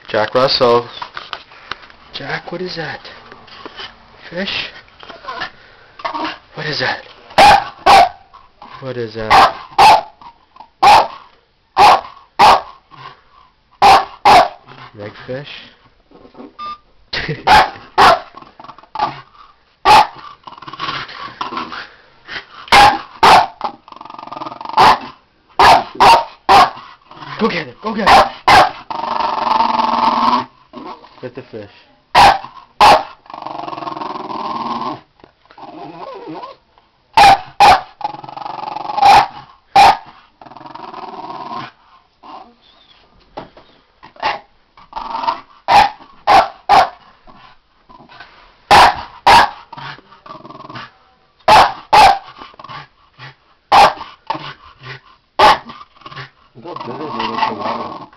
Jack Russell. Jack, what is that? Fish? What is that? What is that? Megfish? Go get it! Go get it! Get the fish. Look how big it is with the water.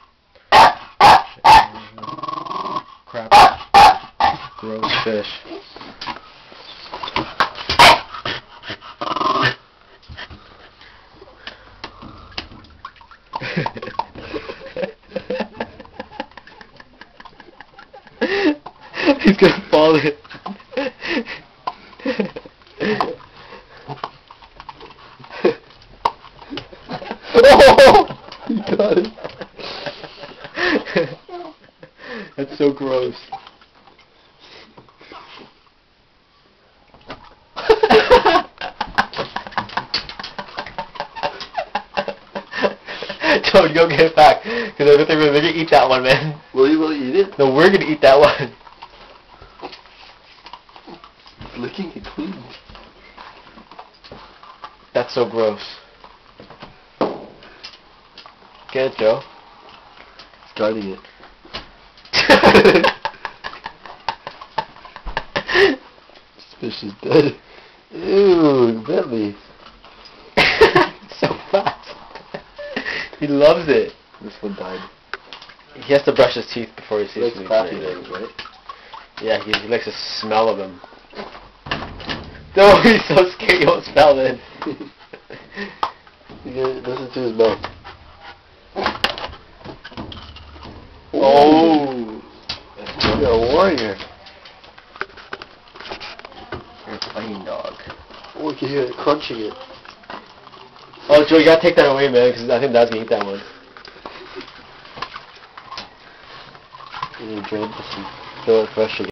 Crap. Gross fish. He's gonna fall in. Oh! He got it. That's so gross. Joe, go get it back. Because I think we're gonna eat that one, man. Will you eat it? No, we're gonna eat that one. It's licking it clean. That's so gross. Get it, Joe. It's guarding it. This fish is dead. Ew, bit me. So fast. He loves it. This one died. He has to brush his teeth before he sees It's food. crappy eggs, right? Yeah, he likes the smell of them. No, he's so scared he won't smell it. You gotta listen to his mouth. Oh! You're a warrior. You're a fighting dog. Oh, you can hear it crunching it. Oh, Joe, you gotta take that away, man, because I think Dad's gonna eat that one. You enjoyed this and Throw it fresh again.